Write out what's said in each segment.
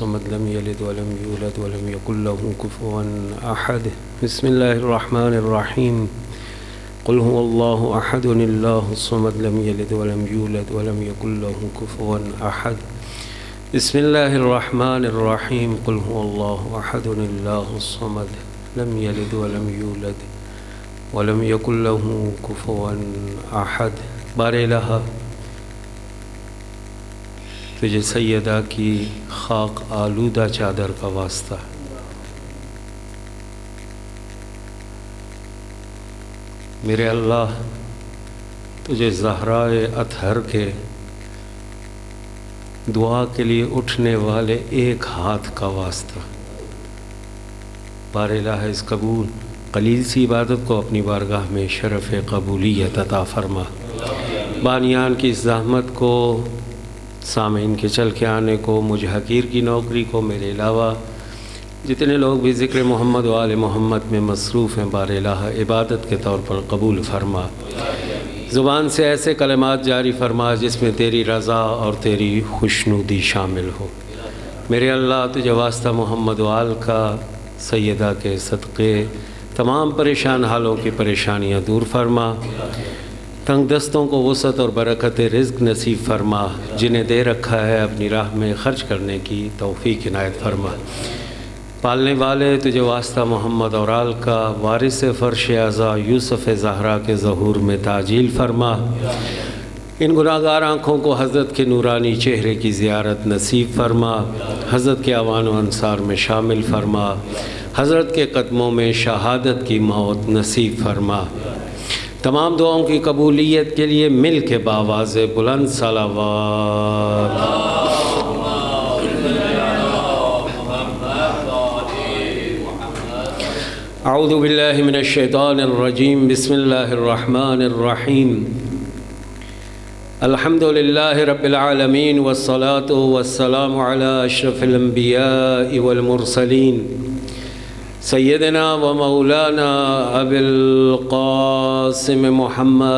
الصمد لم يلد ولم يولد ولم يكن له كفوا أحد. بسم الله الرحمن الرحيم. قل هو الله أحد الله الصمد لم يلد ولم يولد ولم يكن له كفوا أحد. بسم الله الرحمن الرحيم. قل هو الله أحد الله الصمد لم يلد ولم يولد ولم يكن له كفوا أحد. بار الہ تجھے سیدہ کی خاک آلودہ چادر کا واسطہ، میرے اللہ تجھے زہرائے اطہر کے دعا کے لیے اٹھنے والے ایک ہاتھ کا واسطہ، بار الہ اس قبول قلیل سی عبادت کو اپنی بارگاہ میں شرف قبولیت عطا فرما. بانیان کی اس زحمت کو، سامعین کے چل کے آنے کو، مجھ حقیر کی نوکری کو، میرے علاوہ جتنے لوگ بھی ذکر محمد و آل محمد میں مصروف ہیں، بار الہ عبادت کے طور پر قبول فرما. زبان سے ایسے کلمات جاری فرما جس میں تیری رضا اور تیری خوشنودی شامل ہو. میرے اللہ تجھے واسطہ محمد و آل کا، سیدہ کے صدقے تمام پریشان حالوں کی پریشانیاں دور فرما. تنگ دستوں کو وسعت اور برکت رزق نصیب فرما. جنہیں دے رکھا ہے اپنی راہ میں خرچ کرنے کی توفیق عنایت فرما. پالنے والے تجھے واسطہ محمد اور آل کا، وارث فرش اعضا یوسف زہرا کے ظہور میں تعجیل فرما. ان گناہگار آنکھوں کو حضرت کے نورانی چہرے کی زیارت نصیب فرما. حضرت کے اعوان و انصار میں شامل فرما. حضرت کے قدموں میں شہادت کی موت نصیب فرما. تمام دعاؤں کی قبولیت کے لیے مل کے باواز بلند صلوات. اعوذ باللہ من الشیطان الرجیم. بسم اللہ الرحمن الرحیم. الحمد للہ رب العالمین والصلاة والسلام علی اشرف الانبیاء والمرسلین سیدنا و مولانا ابی القاسم محمد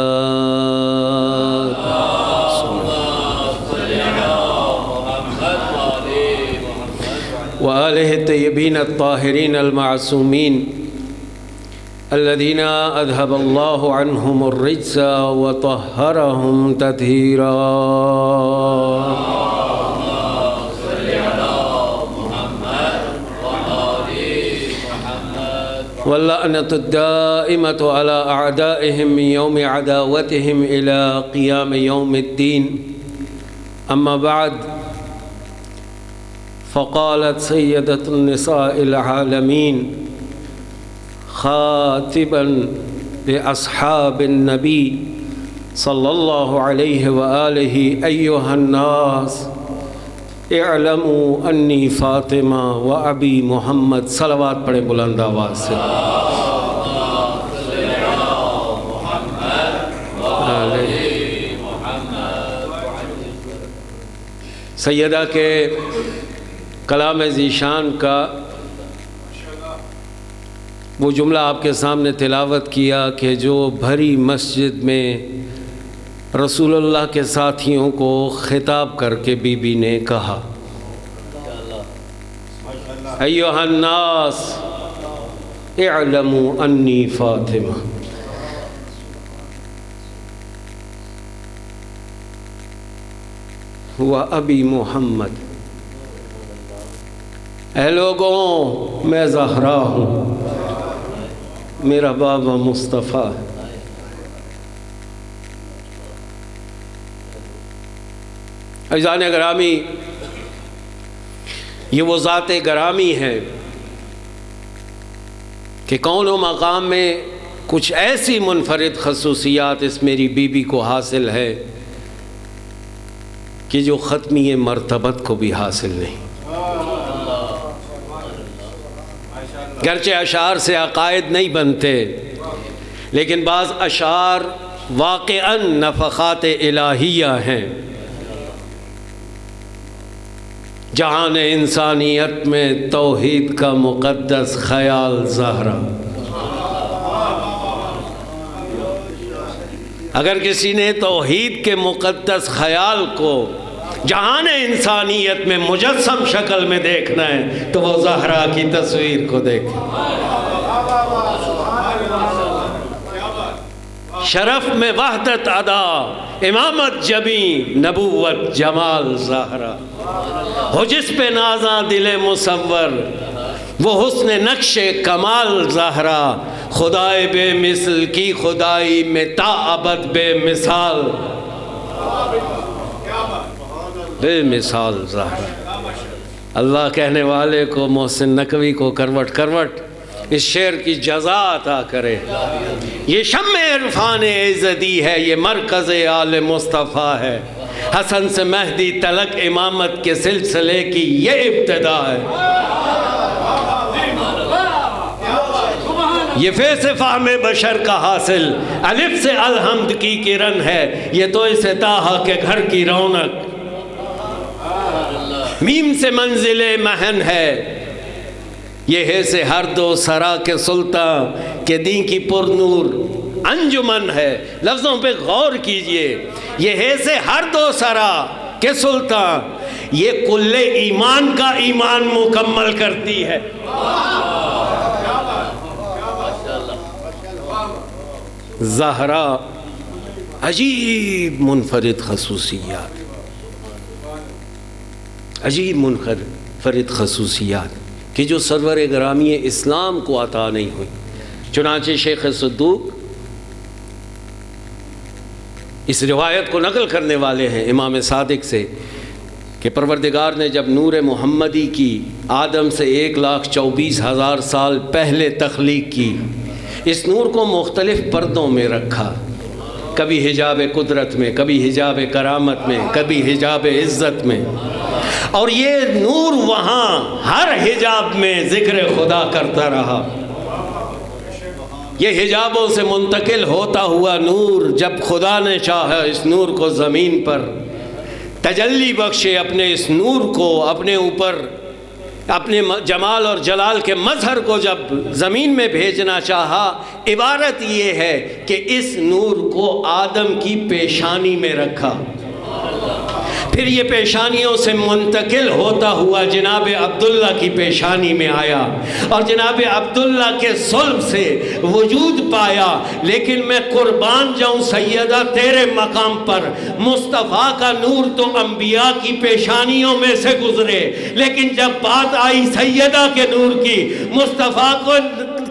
و آلہ الطیبین الطاہرین المعصومین الذین اذهب اللہ عنہم الرجس وطہرہم تطہیرا. واللعنة الدائمة على أعدائهم من يوم عداوتهم إلى قيام يوم الدين. أما بعد، فقالت سيدة النساء العالمين خاطبا لأصحاب النبي صلى الله عليه وآله: أيها الناس اعلموا انی فاطمہ و ابی محمد. صلوات پڑھیں بلند آواز سے. سیدہ کے کلام ذیشان کا وہ جملہ آپ کے سامنے تلاوت کیا کہ جو بھری مسجد میں رسول اللہ کے ساتھیوں کو خطاب کر کے بی بی نے کہا: ایھا الناس اعلموا انی فاطمہ. و ابی محمد. اے لوگوں، میں زہرا ہوں، میرا بابا مصطفیٰ. عزیزان گرامی، یہ وہ ذات گرامی ہے کہ کون و مقام میں کچھ ایسی منفرد خصوصیات اس میری بیوی کو حاصل ہے کہ جو ختمی مرتبت کو بھی حاصل نہیں. گرچہ اشعار سے عقائد نہیں بنتے، لیکن بعض اشعار واقعاً نفخات الہیہ ہیں. جہان انسانیت میں توحید کا مقدس خیال زہرا. اگر کسی نے توحید کے مقدس خیال کو جہان انسانیت میں مجسم شکل میں دیکھنا ہے تو وہ زہرا کی تصویر کو دیکھیں۔ شرف میں وحدت ادا، امامت جبیں، نبوت جمال زہرا، ہو جس پہ نازاں دل مصور، وہ حسن نقش کمال زہرا، خدائے بے مثل کی خدائی میں تا ابد بے مثال، بے مثال زہرا۔ اللہ کہنے والے کو، محسن نقوی کو کروٹ کروٹ اس شعر کی جزا عطا کرے۔ یہ شمع عرفان ایزدی ہے، یہ مرکز آل مصطفیٰ ہے، حسن سے مہدی تلک امامت کے سلسلے کی یہ ابتدا ہے۔ یہ فیض فہم بشر کا حاصل، الف سے الحمد کی کرن ہے، یہ تو اسے طٰہٰ کے گھر کی رونق، میم سے منزل محن ہے، یہ ہے سے ہر دو سرا کے سلطان کے دین کی پر نور انجمن ہے۔ لفظوں پہ غور کیجئے، یہ ہے سے ہر دو سرا کے سلطان، یہ کل ایمان کا ایمان مکمل کرتی ہے۔ زہرا عجیب منفرد خصوصیات، عجیب منفرد خصوصیات کہ جو سرور گرامی اسلام کو عطا نہیں ہوئی۔ چنانچہ شیخ صدوق اس روایت کو نقل کرنے والے ہیں امام صادق سے کہ پروردگار نے جب نور محمدی کی آدم سے 1,24,000 سال پہلے تخلیق کی، اس نور کو مختلف پردوں میں رکھا، کبھی حجاب قدرت میں، کبھی حجاب کرامت میں، کبھی حجاب عزت میں، اور یہ نور وہاں ہر حجاب میں ذکر خدا کرتا رہا۔ یہ حجابوں سے منتقل ہوتا ہوا نور جب خدا نے چاہا اس نور کو زمین پر تجلی بخشے، اپنے اس نور کو اپنے اوپر، اپنے جمال اور جلال کے مظہر کو جب زمین میں بھیجنا چاہا، عبارت یہ ہے کہ اس نور کو آدم کی پیشانی میں رکھا، پھر یہ پیشانیوں سے منتقل ہوتا ہوا جناب عبداللہ کی پیشانی میں آیا، اور جناب عبداللہ کے صلب سے وجود پایا۔ لیکن میں قربان جاؤں سیدہ تیرے مقام پر، مصطفیٰ کا نور تو انبیاء کی پیشانیوں میں سے گزرے، لیکن جب بات آئی سیدہ کے نور کی، مصطفیٰ کو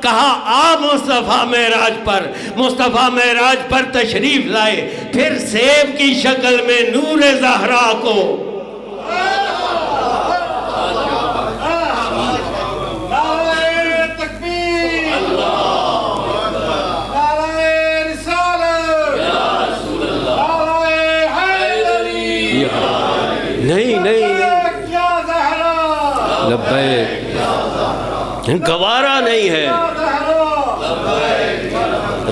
کہا آ مصطفیٰ معراج پر، مصطفیٰ معراج پر تشریف لائے، پھر سیب کی شکل میں نور زہرا کو نہیں لبیک گوارا نہیں ہے۔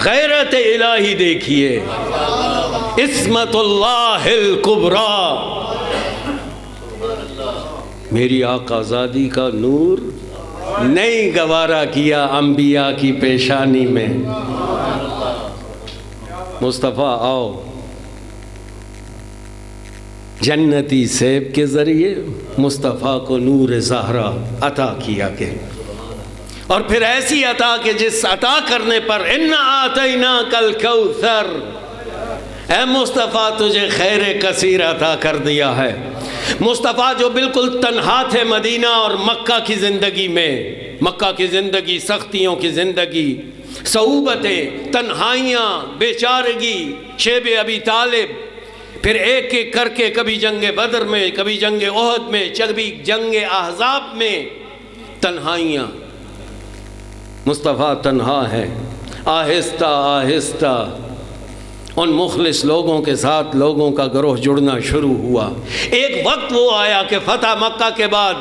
غیرت الہی دیکھیے، عصمت اللہ الکبریٰ، میری آقازادی کا نور نہیں گوارا کیا انبیاء کی پیشانی میں۔ مصطفیٰ آؤ، جنتی سیب کے ذریعے مصطفیٰ کو نور زہرا عطا کیا کہ، اور پھر ایسی عطا کہ جس عطا کرنے پر اِنَّا آتَيْنَاكَ الْكَوْثَرَ، اے مصطفیٰ تجھے خیر کثیر عطا کر دیا ہے۔ مصطفیٰ جو بالکل تنہا تھے مدینہ اور مکہ کی زندگی میں، مکہ کی زندگی، سختیوں کی زندگی، صعوبتیں، تنہائیاں، بیچارگی، شیب ابی طالب، پھر ایک ایک کر کے کبھی جنگ بدر میں، کبھی جنگ احد میں، کبھی جنگ احزاب میں تنہائیاں، مصطفیٰ تنہا ہے۔ آہستہ آہستہ ان مخلص لوگوں کے ساتھ لوگوں کا گروہ جڑنا شروع ہوا۔ ایک وقت وہ آیا کہ فتح مکہ کے بعد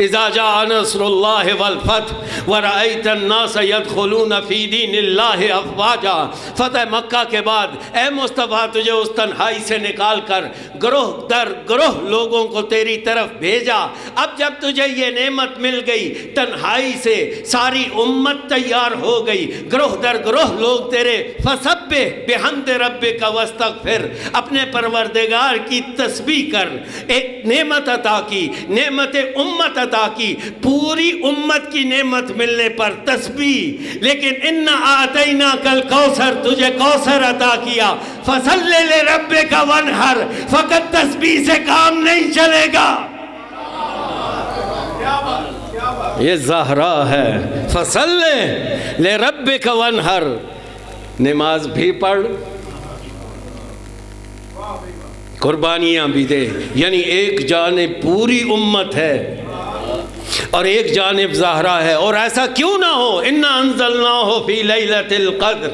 اذا جاء نصر اللہ والفتح ورأیت الناس يدخلون فی دین اللہ افواجا، فتح مکہ کے بعد اے مصطفیٰ تجھے اس تنہائی سے نکال کر گروہ در گروہ لوگوں کو تیری طرف بھیجا۔ اب جب تجھے یہ نعمت مل گئی، تنہائی سے ساری امت تیار ہو گئی، گروہ در گروہ لوگ تیرے فسب فسبح بحمد ربک واستغفر، اپنے پروردگار کی تسبیح کر۔ ایک نعمت عطا کی، نعمت امت عطا کی، پوری امت کی نعمت ملنے پر تسبیح۔ لیکن انا اعطیناک الکوثر، تجھے کوثر عطا کیا، فصل لربک وانحر، فقط تسبیح سے کام نہیں چلے گا۔ یہ زہرا ہے، فصل لربک وانحر، نماز بھی پڑھ، قربانیاں بھی دے۔ یعنی ایک جانب پوری امت ہے اور ایک جانب زہرا ہے، اور ایسا کیوں نہ ہو، انا انزلناہ فی لیلۃ القدر،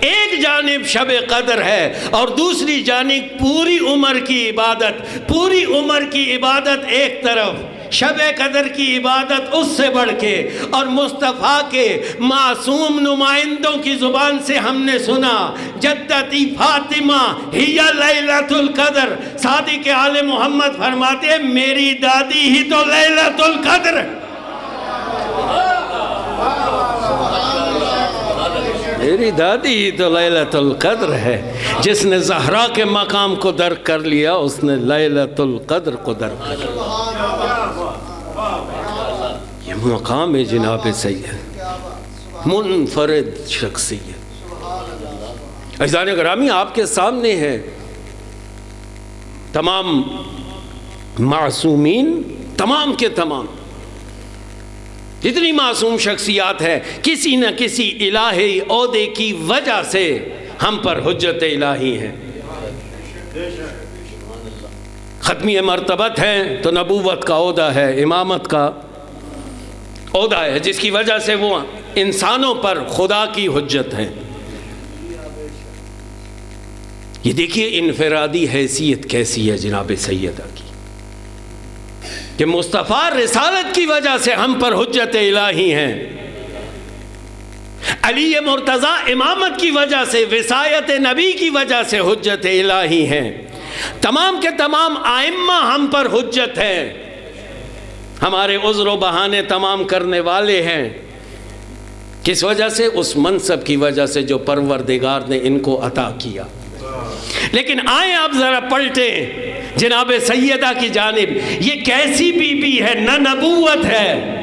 ایک جانب شب قدر ہے اور دوسری جانب پوری عمر کی عبادت، پوری عمر کی عبادت ایک طرف، شب قدر کی عبادت اس سے بڑھ کے۔ اور مصطفیٰ کے معصوم نمائندوں کی زبان سے ہم نے سنا، جدتی فاطمہ ہی لیلۃ القدر، صادق آل محمد فرماتے ہیں میری دادی ہی تو لیلۃ القدر، میری دادی ہی تو لیلۃ القدر ہے۔ جس نے زہرا کے مقام کو درک کر لیا اس نے لیلۃ القدر کو درک کر لیا۔ یہ مقام ہے جناب سید، منفرد شخصیت۔ عزیزان گرامی، آپ کے سامنے ہے تمام معصومین، تمام کے تمام جتنی معصوم شخصیات ہے، کسی نہ کسی الہی عہدے کی وجہ سے ہم پر حجت الہی ہے۔ ختمی مرتبت ہے تو نبوت کا عہدہ ہے، امامت کا عہدہ ہے، جس کی وجہ سے وہ انسانوں پر خدا کی حجت ہے۔ یہ دیکھیے انفرادی حیثیت کیسی ہے جناب سیدہ کی، کہ مصطفیٰ رسالت کی وجہ سے ہم پر حجت الہی ہیں، علی مرتضیٰ امامت کی وجہ سے، وصایت نبی کی وجہ سے حجت الہی ہیں، تمام کے تمام ائمہ ہم پر حجت ہیں، ہمارے عذر و بہانے تمام کرنے والے ہیں۔ کس وجہ سے؟ اس منصب کی وجہ سے جو پروردگار نے ان کو عطا کیا۔ لیکن آئیں آپ ذرا پلٹیں جناب سیدہ کی جانب، یہ کیسی بی بی ہے؟ نہ نبوت ہے،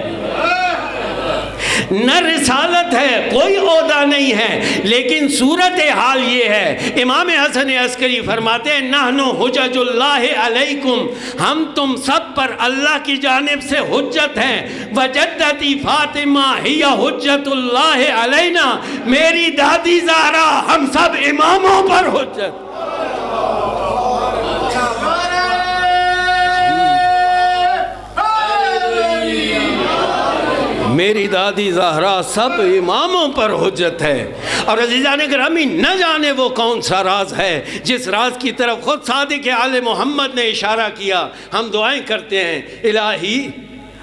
نہ رسالت ہے، کوئی عہدہ نہیں ہے، لیکن صورتحال یہ ہے، امام حسن عسکری فرماتے ہیں نحن حجج اللہ علیکم، ہم تم سب پر اللہ کی جانب سے حجت ہیں، وجدتی فاطمہ ہی حجت اللہ علینا، میری دادی زہرا ہم سب اماموں پر حجت۔ میری دادی زہرا سب اماموں پر حجت ہے۔ اور عزیزان گرامی، نہ جانے وہ کون سا راز ہے جس راز کی طرف خود صادق آل محمد نے اشارہ کیا۔ ہم دعائیں کرتے ہیں، الہی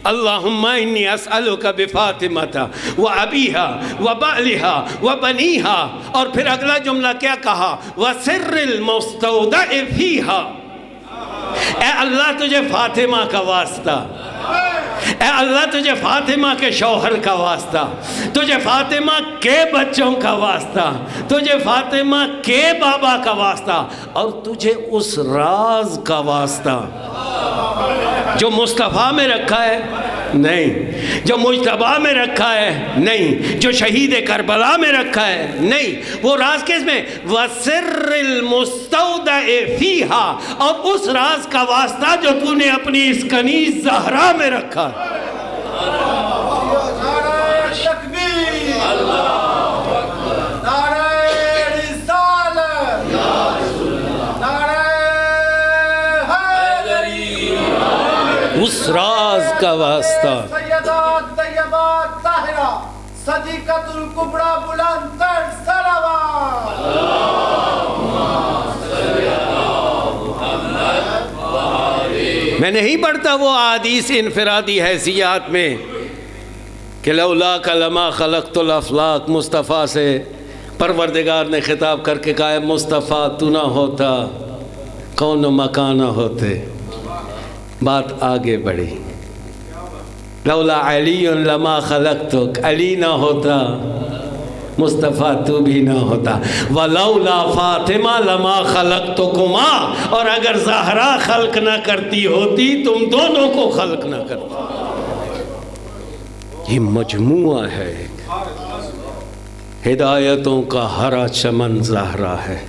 اللہم انی اسألک بفاطمۃ و ابیہا و بعلہا و بنیہا، اور پھر اگلا جملہ کیا کہا؟ وسر المستودع فیہا، اے اللہ تجھے فاطمہ کا واسطہ، اے اللہ تجھے فاطمہ کے شوہر کا واسطہ، تجھے فاطمہ کے بچوں کا واسطہ، تجھے فاطمہ کے بابا کا واسطہ، اور تجھے اس راز کا واسطہ جو مصطفیٰ میں رکھا ہے نہیں، جو مجتبیٰ میں رکھا ہے نہیں، جو شہید کربلا میں رکھا ہے نہیں۔ وہ راز کس میں؟ وَسِرِّ الْمُسْتَوْدَعِ فِيهَا، اور اس راز کا واسطہ جو تو نے اپنی اس کنیز زہرا میں رکھا ہے۔ اس راز کا واسطہ سیدات طیبات طاہرہ صدیقۃ الکبریٰ بلند تر صلوات۔ میں نہیں پڑھتا وہ احادیث انفرادی حیثیات میں کہ لولاک لما خلقت الافلاک، مصطفیٰ سے پروردگار نے خطاب کر کے کہا مصطفیٰ تو نہ ہوتا کون و مکان نہ ہوتے۔ بات آگے بڑھی، لولا علی لما خلقتک، علی نہ ہوتا مصطفیٰ تو بھی نہ ہوتا، ولولا فاطمہ لما خلقتکما، اور اگر زہرا خلق نہ کرتی ہوتی تم دونوں کو خلق نہ کرتی۔ یہ مجموعہ ہے ایک، ہدایتوں کا ہرا چمن زہرا ہے۔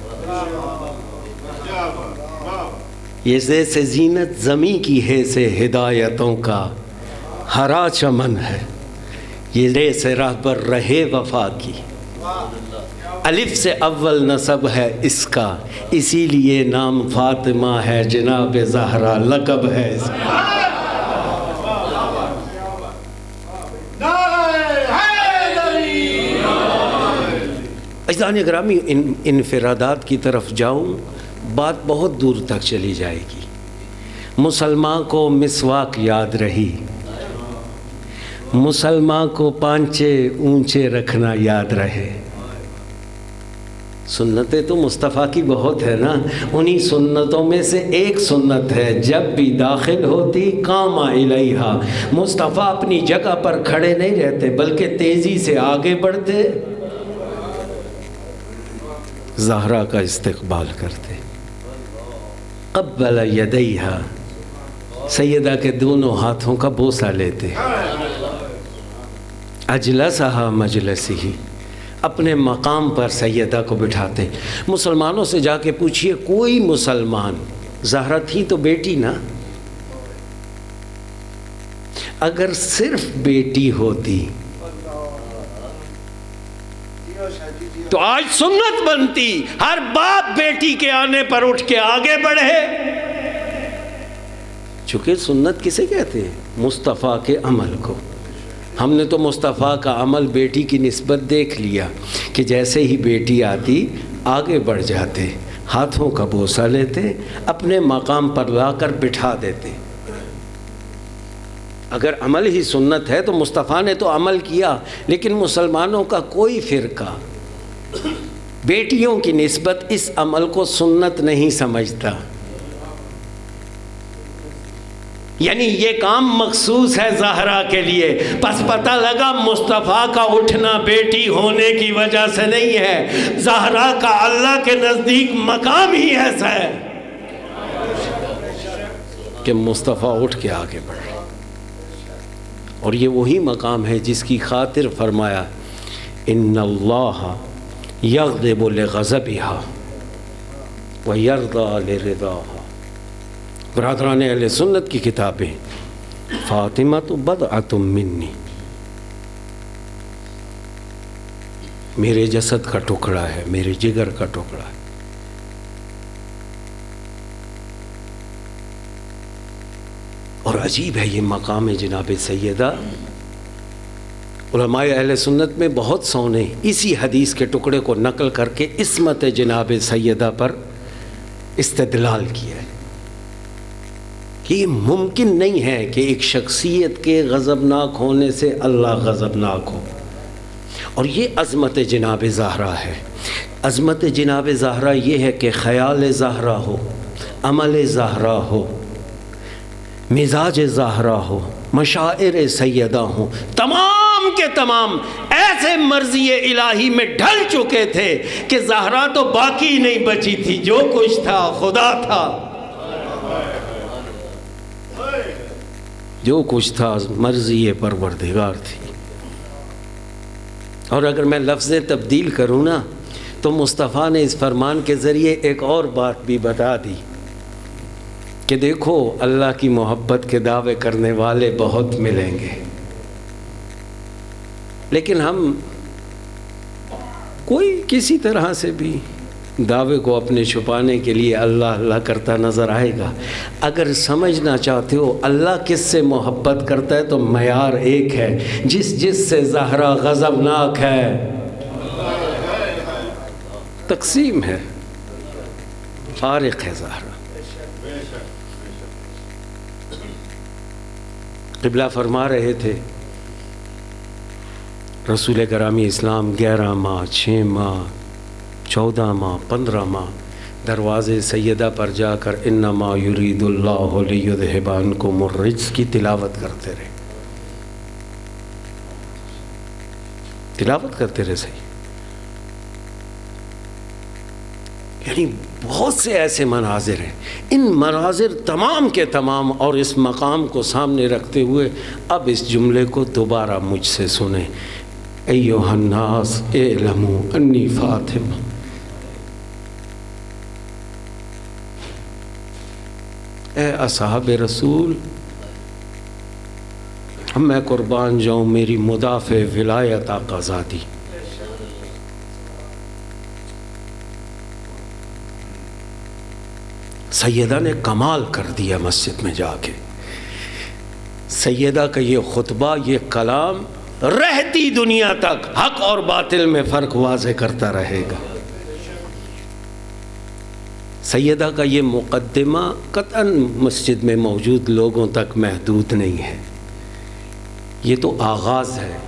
یہ جیسے زینت زمیں کی ہے سے ہدایتوں کا ہرا چمن ہے، یہ جیسے رہبر رہے وفا کی، الف سے اول نسب ہے اس کا، اسی لیے نام فاطمہ ہے، جناب زہرا لقب ہے اس کا۔ عزیزان گرامی، انفرادات کی طرف جاؤں بات بہت دور تک چلی جائے گی۔ مسلمان کو مسواک یاد رہی، مسلمان کو پانچے اونچے رکھنا یاد رہے۔ سنتیں تو مصطفیٰ کی بہت ہے نا، انہی سنتوں میں سے ایک سنت ہے جب بھی داخل ہوتی قام الیہا، مصطفیٰ اپنی جگہ پر کھڑے نہیں رہتے بلکہ تیزی سے آگے بڑھتے، زہرا کا استقبال کرتے، قبل یدیہا، سیدہ کے دونوں ہاتھوں کا بوسہ لیتے، اجلسہا مجلسی، اپنے مقام پر سیدہ کو بٹھاتے۔ مسلمانوں سے جا کے پوچھئے، کوئی مسلمان، زہرا تھی تو بیٹی نا، اگر صرف بیٹی ہوتی تو آج سنت بنتی ہر باپ بیٹی کے آنے پر اٹھ کے آگے بڑھے۔ چونکہ سنت کسے کہتے ہیں؟ مصطفیٰ کے عمل کو۔ ہم نے تو مصطفیٰ کا عمل بیٹی کی نسبت دیکھ لیا کہ جیسے ہی بیٹی آتی آگے بڑھ جاتے، ہاتھوں کا بوسہ لیتے، اپنے مقام پر لا کر بٹھا دیتے۔ اگر عمل ہی سنت ہے تو مصطفیٰ نے تو عمل کیا، لیکن مسلمانوں کا کوئی فرقہ بیٹیوں کی نسبت اس عمل کو سنت نہیں سمجھتا، یعنی یہ کام مخصوص ہے زہرا کے لیے۔ پس پتہ لگا مصطفیٰ کا اٹھنا بیٹی ہونے کی وجہ سے نہیں ہے، زہرا کا اللہ کے نزدیک مقام ہی ایسا ہے کہ مصطفیٰ اٹھ کے آگے بڑھے، اور یہ وہی مقام ہے جس کی خاطر فرمایا ان اللہ یغضب لغضبها ویرضی لرضاها۔ برادران اہل سنت کی کتابیں، فاطمہ تو بضعۃ منی، میرے جسد کا ٹکڑا ہے، میرے جگر کا ٹکڑا ہے۔ اور عجیب ہے یہ مقام جناب سیدہ، علماء اہل سنت میں بہت سو نے اسی حدیث کے ٹکڑے کو نقل کر کے عصمت جناب سیدہ پر استدلال کیا ہے کہ یہ ممکن نہیں ہے کہ ایک شخصیت کے غضبناک ہونے سے اللہ غضبناک ہو، اور یہ عظمت جناب زہرا ہے۔ عظمت جناب زہرا یہ ہے کہ خیال زہرا ہو، عمل زہرا ہو، مزاج زہرا ہو، مشاعر سیدہ ہوں، تمام کے تمام ایسے مرضی الہی میں ڈھل چکے تھے کہ زہرا تو باقی نہیں بچی تھی، جو کچھ تھا خدا تھا، جو کچھ تھا مرضی پروردگار تھی۔ اور اگر میں لفظیں تبدیل کروں نا تو مصطفیٰ نے اس فرمان کے ذریعے ایک اور بات بھی بتا دی کہ دیکھو اللہ کی محبت کے دعوے کرنے والے بہت ملیں گے، لیکن ہم کوئی کسی طرح سے بھی دعوے کو اپنے چھپانے کے لیے اللہ اللہ کرتا نظر آئے گا۔ اگر سمجھنا چاہتے ہو اللہ کس سے محبت کرتا ہے تو معیار ایک ہے، جس سے زہرا غضبناک ہے، تقسیم ہے، فارق ہے زہرا۔ قبلہ فرما رہے تھے رسول گرامی اسلام 11 ماہ 6 ماہ 14 ماہ 15 ماہ دروازے سیدہ پر جا کر انما یرید اللہ لیذھب عنکم الرجس کی تلاوت کرتے رہے، تلاوت کرتے رہے۔ صحیح یعنی بہت سے ایسے مناظر ہیں. ان مناظر تمام کے تمام اور اس مقام کو سامنے رکھتے ہوئے اب اس جملے کو دوبارہ مجھ سے سنیں. ایھا الناس اعلموا انی فاطمہ. اے اصحاب رسول، میں قربان جاؤں میری مدافع ولایت آقا زادی. سیدہ نے کمال کر دیا مسجد میں جا کے. سیدہ کا یہ خطبہ، یہ کلام رہتی دنیا تک حق اور باطل میں فرق واضح کرتا رہے گا. سیدہ کا یہ مقدمہ قطعاً مسجد میں موجود لوگوں تک محدود نہیں ہے، یہ تو آغاز ہے.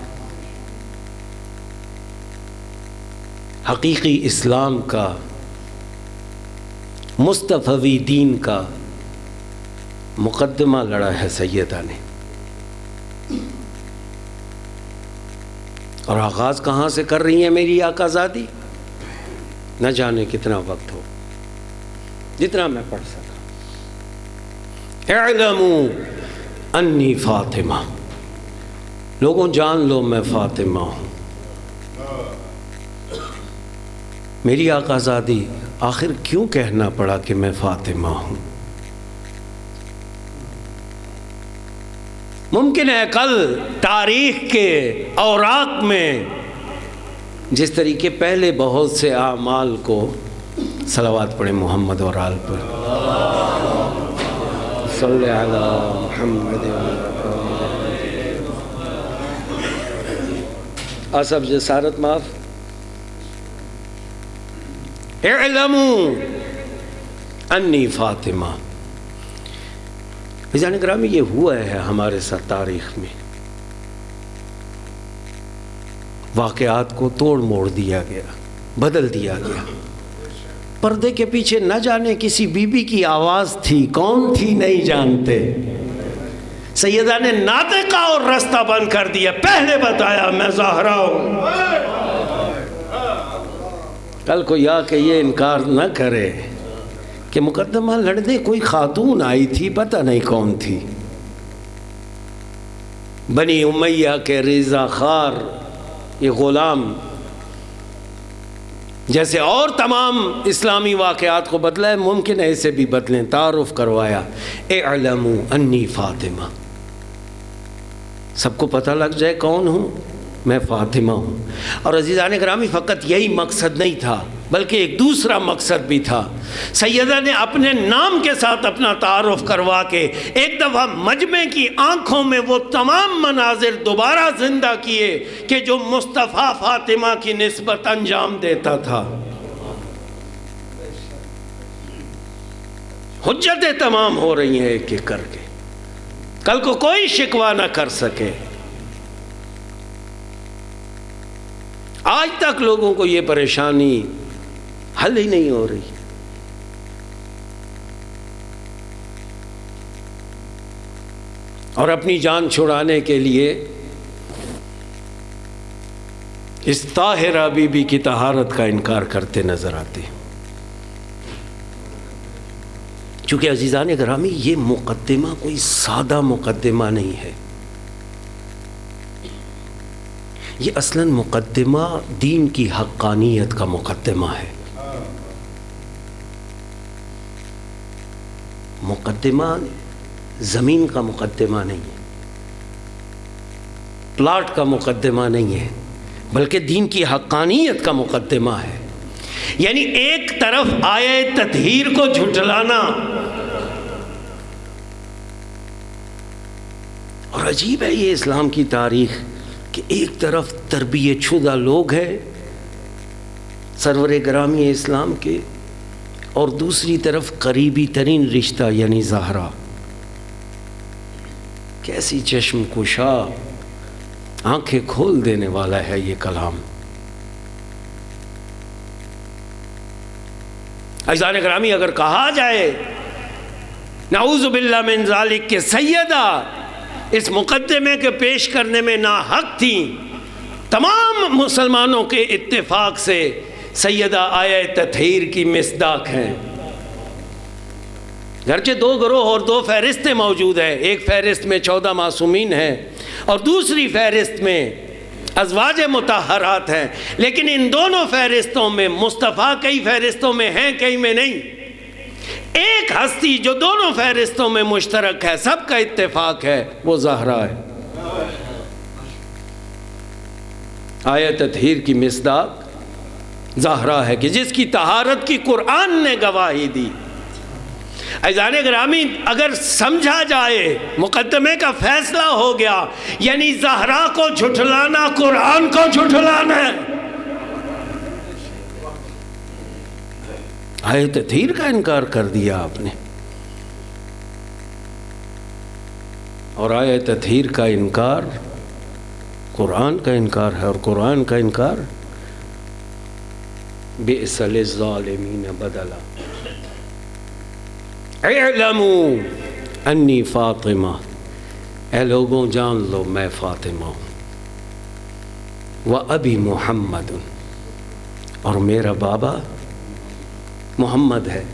حقیقی اسلام کا، مصطفی دین کا مقدمہ لڑا ہے سیدہ نے. اور آغاز کہاں سے کر رہی ہیں میری آقا زادی؟ نہ جانے کتنا وقت ہو، جتنا میں پڑھ سکا. اعلموا انی فاطمہ، لوگوں جان لو میں فاطمہ ہوں. میری آقا زادی آخر کیوں کہنا پڑا کہ میں فاطمہ ہوں؟ ممکن ہے کل تاریخ کے اوراق میں جس طریقے پہلے بہت سے اعمال کو، صلوات پڑھیں محمد اور آل پر، صلی علی محمد. آصف جسارت معاف. اعلموا انی فاطمہ. عزیزان گرامی، یہ ہوا ہے ہمارے ساتھ تاریخ میں. واقعات کو توڑ موڑ دیا گیا، بدل دیا گیا. پردے کے پیچھے نہ جانے کسی بی بی کی آواز تھی، کون تھی نہیں جانتے. سیدہ نے ناطقہ اور رستہ بند کر دیا، پہلے بتایا میں زہرا ہوں. کل کو یا کہ یہ انکار نہ کرے کہ مقدمہ لڑنے کوئی خاتون آئی تھی، پتہ نہیں کون تھی. بنی امیہ کے ریزہ خار یہ غلام جیسے اور تمام اسلامی واقعات کو بدلا ہے، ممکن ہے اسے بھی بدلیں. تعارف کروایا، اعلموا انی فاطمہ، سب کو پتہ لگ جائے کون ہوں، میں فاطمہ ہوں. اور عزیزان گرامی، فقط یہی مقصد نہیں تھا بلکہ ایک دوسرا مقصد بھی تھا. سیدہ نے اپنے نام کے ساتھ اپنا تعارف کروا کے ایک دفعہ مجمع کی آنکھوں میں وہ تمام مناظر دوبارہ زندہ کیے کہ جو مصطفیٰ فاطمہ کی نسبت انجام دیتا تھا. حجتیں تمام ہو رہی ہیں ایک ایک کر کے، کل کو کوئی شکوہ نہ کر سکے. آج تک لوگوں کو یہ پریشانی حل ہی نہیں ہو رہی. اور اپنی جان چھڑانے کے لیے اس طاہرہ بی بی کی طہارت کا انکار کرتے نظر آتے. چونکہ عزیزان گرامی، یہ مقدمہ کوئی سادہ مقدمہ نہیں ہے. یہ اصلاً مقدمہ دین کی حقانیت کا مقدمہ ہے. مقدمہ زمین کا مقدمہ نہیں ہے، پلاٹ کا مقدمہ نہیں ہے، بلکہ دین کی حقانیت کا مقدمہ ہے. یعنی ایک طرف آیے تطہیر کو جھٹلانا، اور عجیب ہے یہ اسلام کی تاریخ کہ ایک طرف تربیت شدہ لوگ ہیں سرور گرامی اسلام کے، اور دوسری طرف قریبی ترین رشتہ یعنی زہرا. کیسی چشم کشا، آنکھیں کھول دینے والا ہے یہ کلام. عزیزان گرامی، اگر کہا جائے نعوذ باللہ من ذالک کہ سیدہ اس مقدمے کے پیش کرنے میں ناحق تھیں، تمام مسلمانوں کے اتفاق سے سیدہ آیہ تطہیر کی مصداق ہیں۔ گرچہ 2 گروہ اور 2 فہرستیں موجود ہیں، ایک فہرست میں 14 معصومین ہیں اور دوسری فہرست میں ازواج مطہرات ہیں، لیکن ان دونوں فہرستوں میں مصطفیٰ کئی فہرستوں میں ہیں، کئی میں نہیں۔ ایک ہستی جو دونوں فہرستوں میں مشترک ہے، سب کا اتفاق ہے، وہ زہرا ہے۔ آیہ تطہیر کی مصداق زہرا ہے کہ جس کی طہارت کی قرآن نے گواہی دی۔ عزیزان گرامی، اگر سمجھا جائے مقدمے کا فیصلہ ہو گیا، یعنی زہرا کو جھٹلانا قرآن کو جھٹلانا ہے۔ آیہ تطہیر کا انکار کر دیا آپ نے، اور آیہ تطہیر کا انکار قرآن کا انکار ہے، اور قرآن کا انکار بئس للظالمین بدلا۔ اعلموا انی فاطمہ، اے لوگوں جان لو میں فاطمہ ہوں، وابی محمد، اور میرا بابا محمد ہے۔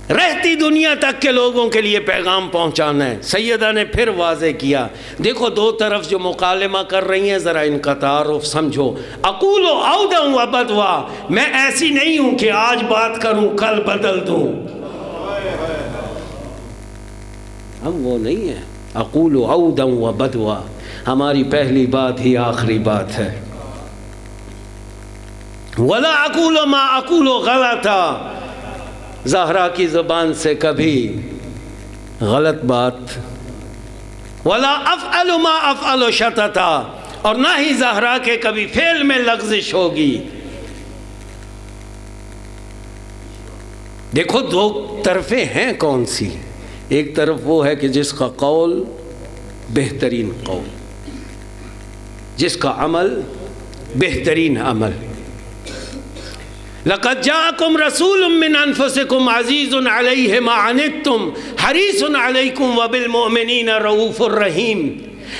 رہتی دنیا تک کے لوگوں کے لیے پیغام پہنچانا ہے۔ سیدہ نے پھر واضح کیا، دیکھو 2 طرف جو مکالمہ کر رہی ہیں، ذرا ان کا تعارف سمجھو۔ اقول عودا و بدوا، میں ایسی نہیں ہوں کہ آج بات کروں کل بدل دوں، ہم وہ نہیں ہیں۔ اقول عودا و بدوا، ہماری پہلی بات ہی آخری بات ہے۔ ولا اقول ما اقول غلطا، زہرا کی زبان سے کبھی غلط بات، ولا افعل ما افعل شططا، اور نہ ہی زہرا کے کبھی فعل میں لغزش ہوگی۔ دیکھو 2 طرفیں ہیں کون سی؟ ایک طرف وہ ہے کہ جس کا قول بہترین قول، جس کا عمل بہترین عمل۔ لَقَدْ جَاءَكُمْ رَسُولٌ مِّنْ أَنفُسِكُمْ عَزِيزٌ عَلَيْهِ مَا عَنِتُّمْ حَرِيصٌ عَلَيْكُمْ وَبِالْمُؤْمِنِينَ رَءُوفٌ رَحِيمٌ۔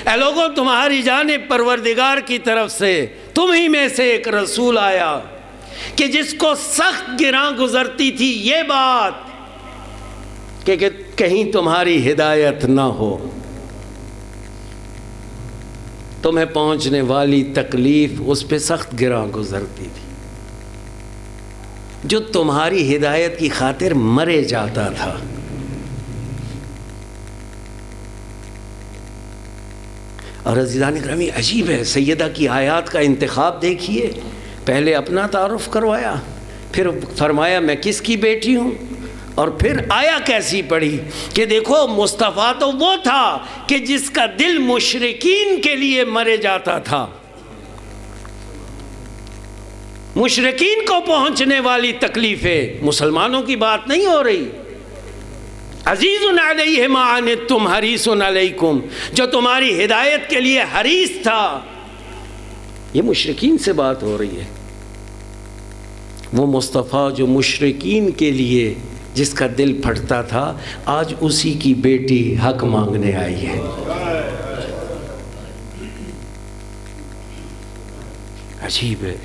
اے لوگوں، تمہاری جانب پروردگار کی طرف سے تم ہی میں سے ایک رسول آیا کہ جس کو سخت گراں گزرتی تھی یہ بات کہ کہیں تمہاری ہدایت نہ ہو، تمہیں پہنچنے والی تکلیف اس پہ سخت گراں گزرتی تھی، جو تمہاری ہدایت کی خاطر مرے جاتا تھا۔ اور عزیزان گرامی، عجیب ہے، سیدہ کی آیات کا انتخاب دیکھیے۔ پہلے اپنا تعارف کروایا، پھر فرمایا میں کس کی بیٹی ہوں، اور پھر آیا کیسی پڑھی کہ دیکھو مصطفیٰ تو وہ تھا کہ جس کا دل مشرکین کے لیے مرے جاتا تھا، مشرکین کو پہنچنے والی تکلیفیں، مسلمانوں کی بات نہیں ہو رہی۔ عزیز علیہ ما عنتم حریص علیکم، جو تمہاری ہدایت کے لیے حریص تھا، یہ مشرکین سے بات ہو رہی ہے۔ وہ مصطفیٰ جو مشرکین کے لیے جس کا دل پھٹتا تھا، آج اسی کی بیٹی حق مانگنے آئی ہے۔ عجیب ہے۔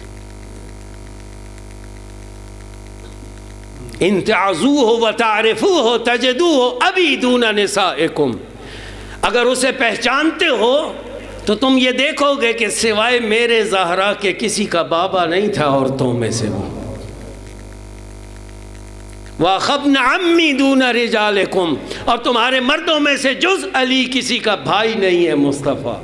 ان تعزوہ وتعرفوہ تجدوہ ابی دون نسائکم، اگر اسے پہچانتے ہو تو تم یہ دیکھو گے کہ سوائے میرے زہرا کے کسی کا بابا نہیں تھا عورتوں میں سے وہ۔ وَأَخَبْنَ عَمِّي دُونَ رِجَالِكُمْ، اور تمہارے مردوں میں سے جز علی کسی کا بھائی نہیں ہے مصطفیٰ۔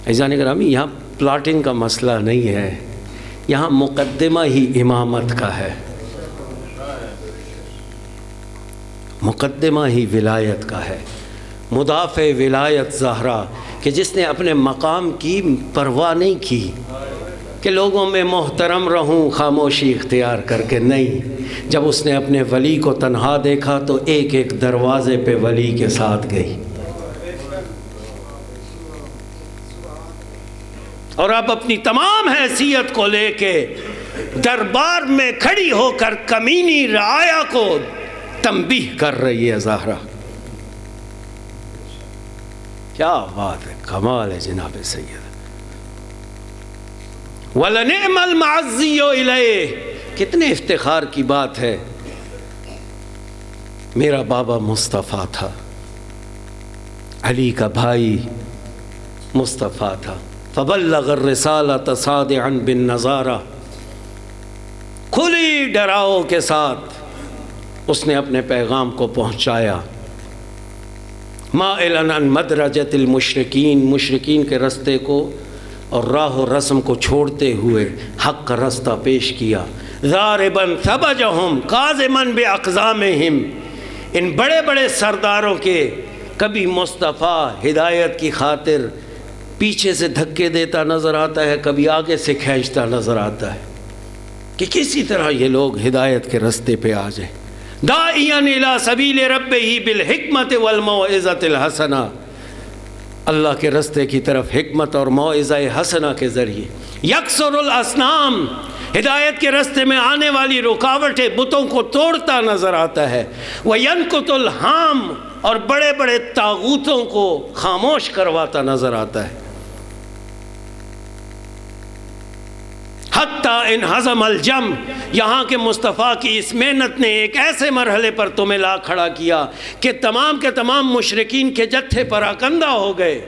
عزیزان گرامی، یہاں پلاٹنگ کا مسئلہ نہیں ہے، یہاں مقدمہ ہی امامت کا ہے، مقدمہ ہی ولایت کا ہے۔ مدافع ولایت زہرا کہ جس نے اپنے مقام کی پرواہ نہیں کی کہ لوگوں میں محترم رہوں خاموشی اختیار کر کے، نہیں، جب اس نے اپنے ولی کو تنہا دیکھا تو ایک ایک دروازے پہ ولی کے ساتھ گئی، اور اب اپنی تمام حیثیت کو لے کے دربار میں کھڑی ہو کر کمینی رعایا کو تنبیہ کر رہی ہے زہرا۔ کیا بات ہے، کمال ہے جناب سید۔ وَلَنِعْمَ الْمَعَزِّيُّ إِلَيْهِ، کتنے افتخار کی بات ہے، میرا بابا مصطفیٰ تھا، علی کا بھائی مصطفیٰ تھا، فَبَلَّغَ الرِّسَالَةَ صَادِعًا بِالنَّظَارَةِ، کھلی ڈراؤ کے ساتھ اس نے اپنے پیغام کو پہنچایا، مائلاً عن مدرجۃ المشرکین، مشرکین کے رستے کو اور راہ و رسم کو چھوڑتے ہوئے حق کا رستہ پیش کیا، ضارباً ثبجہم قازماً باقزامہم، ان بڑے بڑے سرداروں کے کبھی مصطفیٰ ہدایت کی خاطر پیچھے سے دھکے دیتا نظر آتا ہے، کبھی آگے سے کھینچتا نظر آتا ہے کہ کسی طرح یہ لوگ ہدایت کے رستے پہ آ جائیں، داعیاً الی سبیل ربہ بالحکمت والموعظۃ الحسنہ، اللہ کے رستے کی طرف حکمت اور موعظہ حسنہ کے ذریعے، یکسر الاصنام، ہدایت کے رستے میں آنے والی رکاوٹیں بتوں کو توڑتا نظر آتا ہے، وینکت الحام، اور بڑے بڑے طاغوتوں کو خاموش کرواتا نظر آتا ہے، حتیٰ انہزم الجم، یہاں کے مصطفیٰ کی اس محنت نے ایک ایسے مرحلے پر تمہیں لا کھڑا کیا کہ تمام کے تمام مشرکین کے جتھے پراکندہ ہو گئے،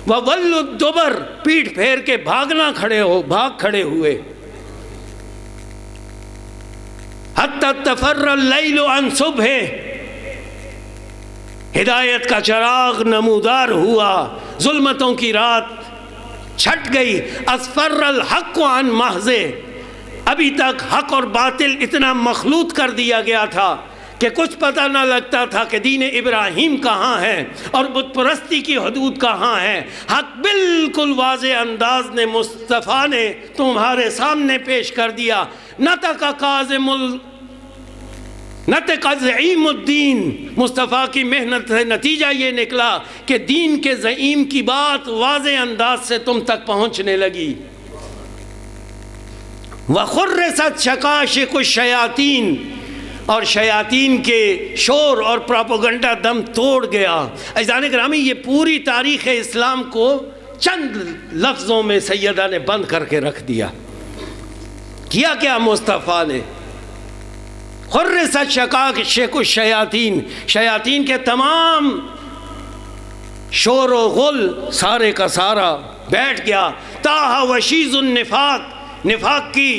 وَوَلُّ الدُّبَرْ، پیٹھ پھیر کے بھاگ کھڑے ہوئے، حتیٰ تفر اللیل عن صبح، ہدایت کا چراغ نمودار ہوا، ظلمتوں کی رات چھٹ گئی، اصفر الحق عن محضے، ابھی تک حق اور باطل اتنا مخلوط کر دیا گیا تھا کہ کچھ پتہ نہ لگتا تھا کہ دین ابراہیم کہاں ہے اور بت پرستی کی حدود کہاں ہے، حق بالکل واضح انداز نے مصطفیٰ نے تمہارے سامنے پیش کر دیا، نطق زعیم الدین، مصطفیٰ کی محنت سے نتیجہ یہ نکلا کہ دین کے زعیم کی بات واضح انداز سے تم تک پہنچنے لگی، وَخُرِّسَتْ شَقَاشِقُ الشَّيَاطِينَ، اور شیاطین کے شور اور پراپوگنڈا دم توڑ گیا۔ عزیزان گرامی، یہ پوری تاریخ اسلام کو چند لفظوں میں سیدہ نے بند کر کے رکھ دیا۔ کیا مصطفیٰ نے؟ خرست شقاشق الشیاطین، شیاطین کے تمام شور و غل سارے کا سارا بیٹھ گیا، تاہا وشیز النفاق، نفاق کی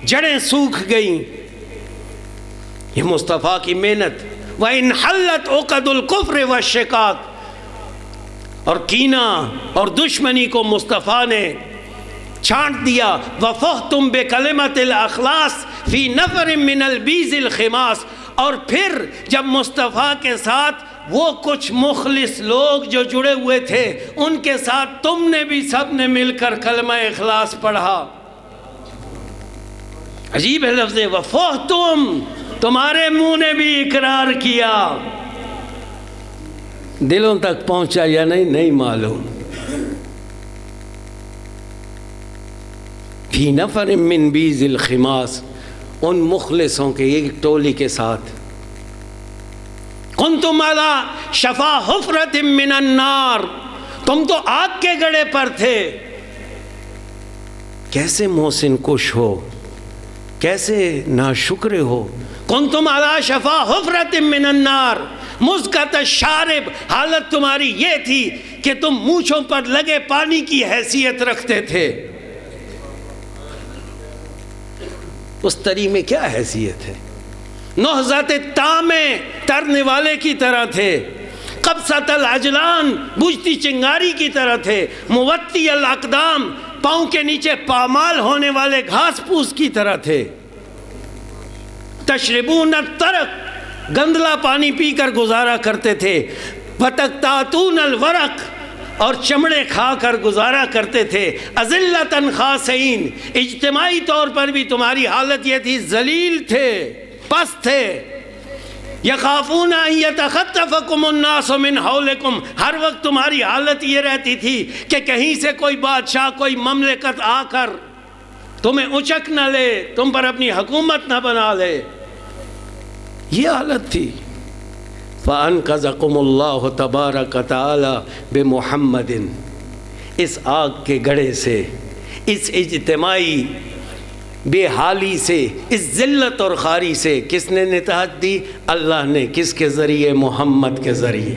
جڑیں سوکھ گئیں۔ یہ مصطفیٰ کی محنت، وَإِنْ حَلَّتْ عُقَدُ الْكُفْرِ وَالشِّقَاقِ، اور کینہ اور دشمنی کو مصطفیٰ نے چھانٹ دیا، وَفَحْتُمْ بِكَلِمَةِ الْأَخْلَاصِ فِي نَفَرٍ مِّنَ الْبِيزِ الْخِمَاسِ، اور پھر جب مصطفیٰ کے ساتھ وہ کچھ مخلص لوگ جو جڑے ہوئے تھے ان کے ساتھ تم نے بھی سب نے مل کر کلمہ اخلاص پڑھا۔ عجیب ہے لفظ وَفَحْتُمْ، تمہارے منہ نے بھی اقرار کیا، دلوں تک پہنچا یا نہیں معلوم۔ فی نفر من بیز الخماس، ان مخلصوں کے ایک ٹولی کے ساتھ، کنتم علی شفا حفرۃ من النار، تم تو آگ کے گڑھے پر تھے۔ کیسے محسن کش ہو، کیسے ناشکر ہو۔ کنتم علی شفا حفرۃ من النار مزقۃ الشارب، حالت تمہاری یہ تھی کہ تم مونچھوں پر لگے پانی کی حیثیت رکھتے تھے۔ اس تری میں کیا حیثیت ہے؟ نہضت تامے، ترنے والے کی طرح تھے، قبضۃ العجلان، بجھتی چنگاری کی طرح تھے، موتی الاقدام، پاؤں کے نیچے پامال ہونے والے گھاس پوس کی طرح تھے، تشربون الترق، گندلا پانی پی کر گزارا کرتے تھے، وتقطعون الورق، اور چمڑے کھا کر گزارا کرتے تھے، اذلۃ خاصین، اجتماعی طور پر بھی تمہاری حالت یہ تھی، ذلیل تھے، پست تھے، یخافون ان یتخطفکم الناس من حولکم، ہر وقت تمہاری حالت یہ رہتی تھی کہ کہیں سے کوئی بادشاہ، کوئی مملکت آ کر تمہیں اچک نہ لے، تم پر اپنی حکومت نہ بنا لے، یہ حالت تھی۔ فَأَنْقَذَكُمُ اللَّهُ تَبَارَكَ وَتَعَالَى بِمُحَمَّدٍ، اس آگ کے گڑھے سے، اس اجتماعی بے حالی سے، اس ذلت اور خواری سے کس نے نجات دی؟ اللہ نے۔ کس کے ذریعے؟ محمد کے ذریعے۔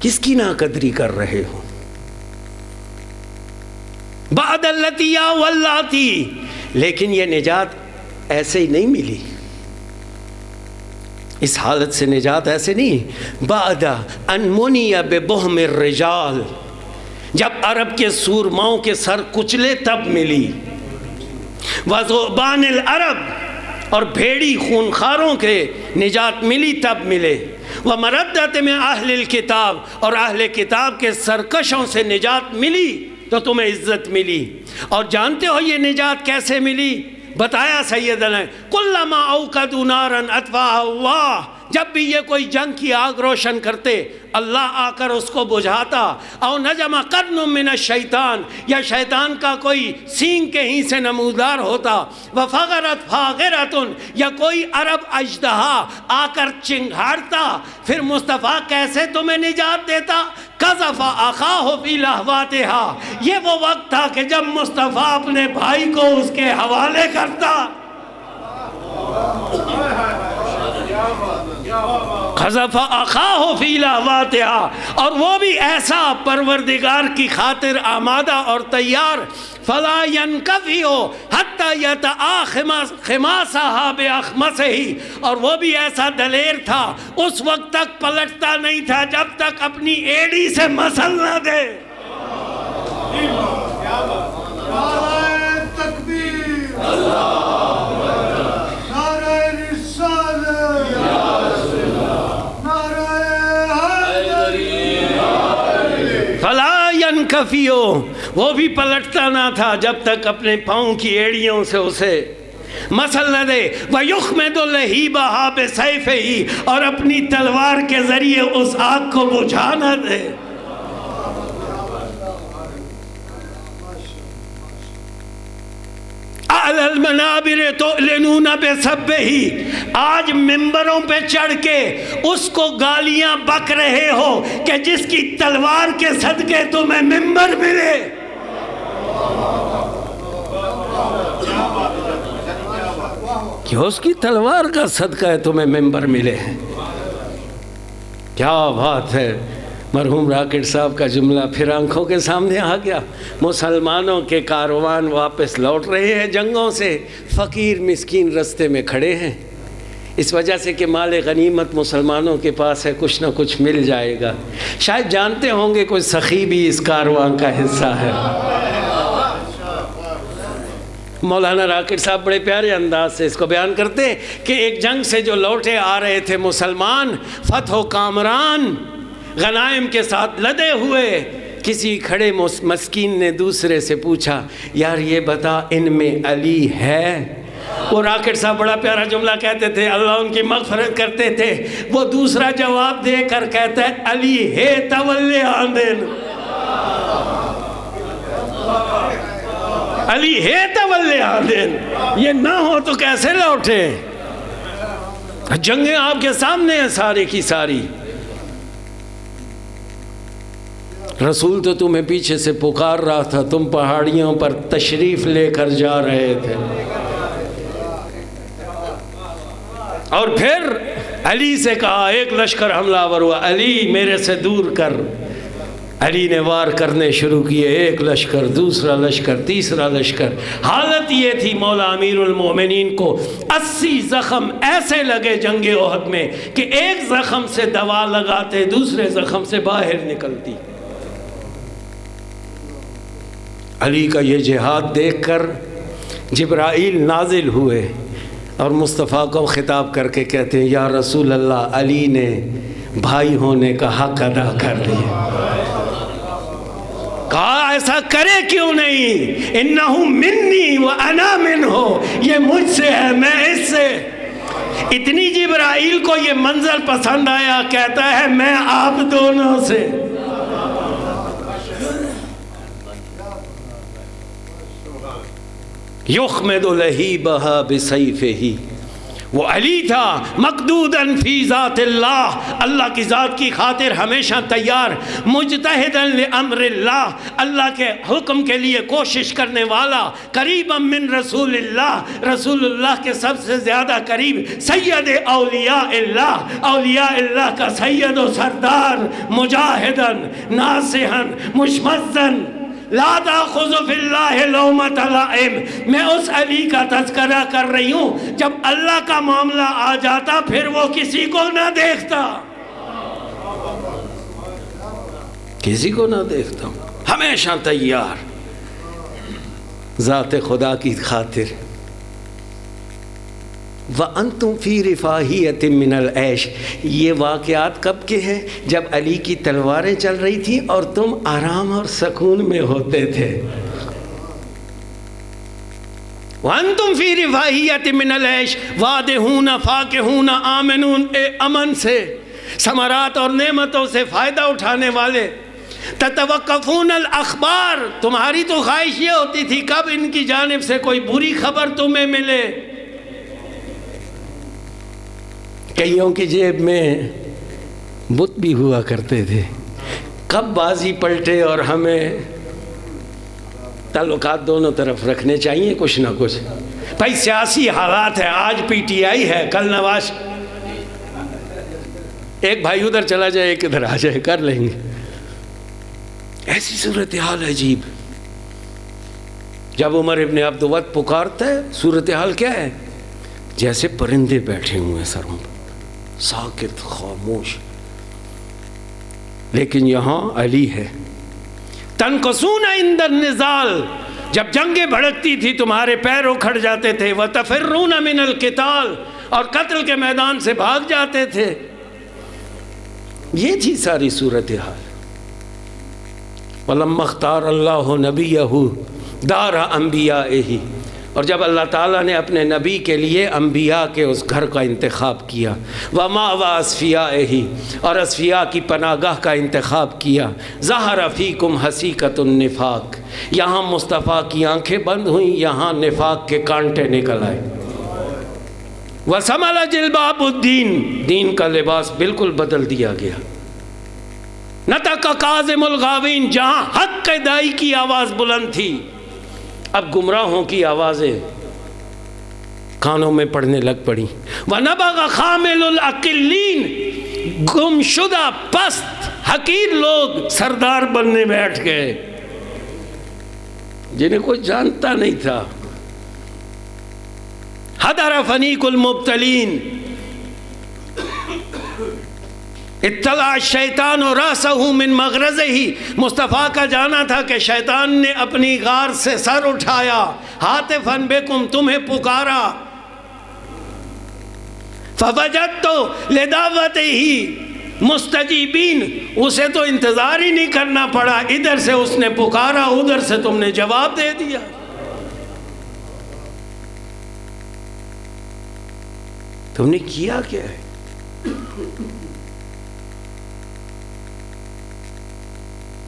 کس کی ناقدری کر رہے ہو؟ بعد اللتی واللاتی، لیکن یہ نجات ایسے ہی نہیں ملی، اس حالت سے نجات ایسے نہیں۔ بعد ان منی ببہم الرجال، جب عرب کے سورماؤں کے سر کچلے تب ملی۔ وذؤبان العرب، اور بھیڑی خونخواروں کے نجات ملی تب ملے۔ ومردت من اہل الکتاب، اور اہل کتاب کے سرکشوں سے نجات ملی تو تمہیں عزت ملی۔ اور جانتے ہو یہ نجات کیسے ملی؟ بتایا سیدنا، کلما اوقدوا نارا اطفاها اللہ، جب بھی یہ کوئی جنگ کی آگ روشن کرتے اللہ آ کر اس کو بجھاتا۔ او نجم قرن من الشیطان، یا شیطان کا کوئی سینگ کہیں سے نمودار ہوتا۔ وفغرت فاغرۃ، یا کوئی عرب اژدہا آ کر چنگھاڑتا، پھر مصطفیٰ کیسے تمہیں نجات دیتا؟ قذف اخاہ فی لہواتہا، یہ وہ وقت تھا کہ جب مصطفیٰ اپنے بھائی کو اس کے حوالے کرتا۔ قذف اخاہ فی لہواتہا، اور وہ بھی ایسا پروردگار کی خاطر آمادہ اور تیار۔ فلا ینکفی حتی یتعا خماسہا باخمسہ، اور وہ بھی ایسا دلیر تھا اس وقت تک پلٹتا نہیں تھا جب تک اپنی ایڑی سے مسل نہ دے۔ نعرہ تکبیر، نعرہ رسالت، نعرہ حیدری۔ فلا ینکفیو، وہ بھی پلٹتا نہ تھا جب تک اپنے پاؤں کی ایڑیوں سے اسے مسل نہ دے۔ وَيُخْمِدُ لَهِيبَهَا بِسَيْفِهِ، اور اپنی تلوار کے ذریعے اس آگ کو بجھا نہ دے۔ اعلی المنابر تعلنون بسبہ، آج ممبروں پہ چڑھ کے اس کو گالیاں بک رہے ہو کہ جس کی تلوار کے صدقے تمہیں ممبر ملے۔ کہ اس کی تلوار کا صدقہ ہے تمہیں ممبر ملے۔ کیا بات ہے! مرحوم راکٹ صاحب کا جملہ پھر آنکھوں کے سامنے آ گیا۔ مسلمانوں کے کاروان واپس لوٹ رہے ہیں جنگوں سے، فقیر مسکین رستے میں کھڑے ہیں، اس وجہ سے کہ مال غنیمت مسلمانوں کے پاس ہے، کچھ نہ کچھ مل جائے گا۔ شاید جانتے ہوں گے کوئی سخی بھی اس کاروان کا حصہ ہے۔ مولانا راکٹ صاحب بڑے پیارے انداز سے اس کو بیان کرتے کہ ایک جنگ سے جو لوٹے آ رہے تھے مسلمان، فتح و کامران غنائم کے ساتھ لدے ہوئے، کسی کھڑے مسکین نے دوسرے سے پوچھا، یار یہ بتا ان میں علی ہے؟ وہ راکٹ صاحب بڑا پیارا جملہ کہتے تھے، اللہ ان کی مغفرت کرتے تھے، وہ دوسرا جواب دے کر کہتا ہے علی ہے تولی آندین، علی ہے تولی آندین، یہ نہ ہو تو کیسے لوٹے؟ جنگیں آپ کے سامنے ہیں ساری کی ساری، رسول تو تمہیں پیچھے سے پکار رہا تھا، تم پہاڑیوں پر تشریف لے کر جا رہے تھے، اور پھر علی سے کہا، ایک لشکر حملہ آور ہوا، علی میرے سے دور کر۔ علی نے وار کرنے شروع کیے، ایک لشکر، دوسرا لشکر، تیسرا لشکر۔ حالت یہ تھی مولا امیر المومنین کو 80 زخم ایسے لگے جنگ احد میں کہ ایک زخم سے دوا لگاتے دوسرے زخم سے باہر نکلتی۔ علی کا یہ جہاد دیکھ کر جبرائیل نازل ہوئے اور مصطفیٰ کو خطاب کر کے کہتے ہیں، یا رسول اللہ، علی نے بھائی ہونے کا حق ادا کر لیا۔ کہا ایسا کرے کیوں نہیں؟ انہو منی وانا منہ، یہ مجھ سے ہے میں اس سے۔ اتنی جبرائیل کو یہ منظر پسند آیا، کہتا ہے میں آپ دونوں سے۔ یخمد لہیبہا بسیفہ وہ علی تھا مقدوداً فی ذات اللہ، اللہ کی ذات کی خاطر ہمیشہ تیار، مجتہداً لامر اللہ، اللہ کے حکم کے لیے کوشش کرنے والا، قریباً من رسول اللہ، رسول اللہ کے سب سے زیادہ قریب، سید اولیاء اللہ، اولیاء اللہ کا سید و سردار، مجاہداً ناصحاً مشمزاً لا تأخذ فی اللہ لومۃ لائم۔ میں اس علی کا تذکرہ کر رہی ہوں جب اللہ کا معاملہ آ جاتا پھر وہ کسی کو نہ دیکھتا، کسی کو نہ دیکھتا، ہمیشہ تیار ذات خدا کی خاطر۔ وَأَنْتُمْ فِي رِفَاهِيَةٍ مِّنَ الْعَيْشِ، یہ واقعات کب کے ہیں؟ جب علی کی تلواریں چل رہی تھیں اور تم آرام اور سکون میں ہوتے تھے۔ وَأَنْتُمْ فِي رِفَاهِيَةٍ مِّنَ الْعَيْشِ وَادِهُونَ فَاكِهُونَ آمِنُونَ، امن سے، ثمرات اور نعمتوں سے فائدہ اٹھانے والے۔ تتوقفون الاخبار، تمہاری تو خواہش یہ ہوتی تھی کب ان کی جانب سے کوئی بری خبر تمہیں ملے۔ کئیوں کی جیب میں بت بھی ہوا کرتے تھے، کب بازی پلٹے، اور ہمیں تعلقات دونوں طرف رکھنے چاہیے کچھ نہ کچھ۔ بھائی سیاسی حالات ہے، آج پی ٹی آئی ہے، کل نواز، ایک بھائی ادھر چلا جائے ایک ادھر آ جائے، کر لیں گے۔ ایسی صورتحال عجیب۔ جب عمر ابن عبدود پکارتا ہے، صورتحال کیا ہے؟ جیسے پرندے بیٹھے ہوئے سروں پر، ساکت خاموش، لیکن یہاں علی ہے۔ تنقصون عند النزال، جب جنگیں بھڑکتی تھی تمہارے پیر اکھڑ جاتے تھے، وتفرون من القتال، اور قتل کے میدان سے بھاگ جاتے تھے۔ یہ تھی ساری صورتحال۔ وَلَمَّا اخْتَارَ اللَّهُ نَبِيَّهُ دَارَ أَنْبِيَائِهِ، اور جب اللہ تعالیٰ نے اپنے نبی کے لیے انبیاء کے اس گھر کا انتخاب کیا، وَمَأْوَىٰ أَصْفِيَائِهِ، اور اصفیاء کی پناہ گاہ کا انتخاب کیا، ظَهَرَ فِيكُمْ حَسِيقَةُ النِّفَاقِ، یہاں مصطفیٰ کی آنکھیں بند ہوئیں، یہاں نفاق کے کانٹے نکل آئے۔ وَسَمَلَ جِلْبَابُ الدِّينِ، دین کا لباس بالکل بدل دیا گیا۔ نَطَقَ کاظم الغاوین، جہاں حق کے دائی کی آواز بلند تھی، اب گمراہوں کی آوازیں کانوں میں پڑنے لگ پڑی۔ وَنَبَغَ خَامِلُ الْأَقِلِّينَ، گم شدہ پست حقیر لوگ سردار بننے بیٹھ گئے، جنہیں کوئی جانتا نہیں تھا۔ حَدَرَ فَنِيقُ الْمُبْتَلِينَ، اطلع الشیطان راسہ من مغرزہ، مصطفیٰ کا جانا تھا کہ شیطان نے اپنی غار سے سر اٹھایا، ہاتفاً بکم، تمہیں پکارا۔ فوجدت لدعوتہ مستجیبین، اسے تو انتظار ہی نہیں کرنا پڑا، ادھر سے اس نے پکارا، ادھر سے تم نے جواب دے دیا۔ تم نے کیا کیا ہے؟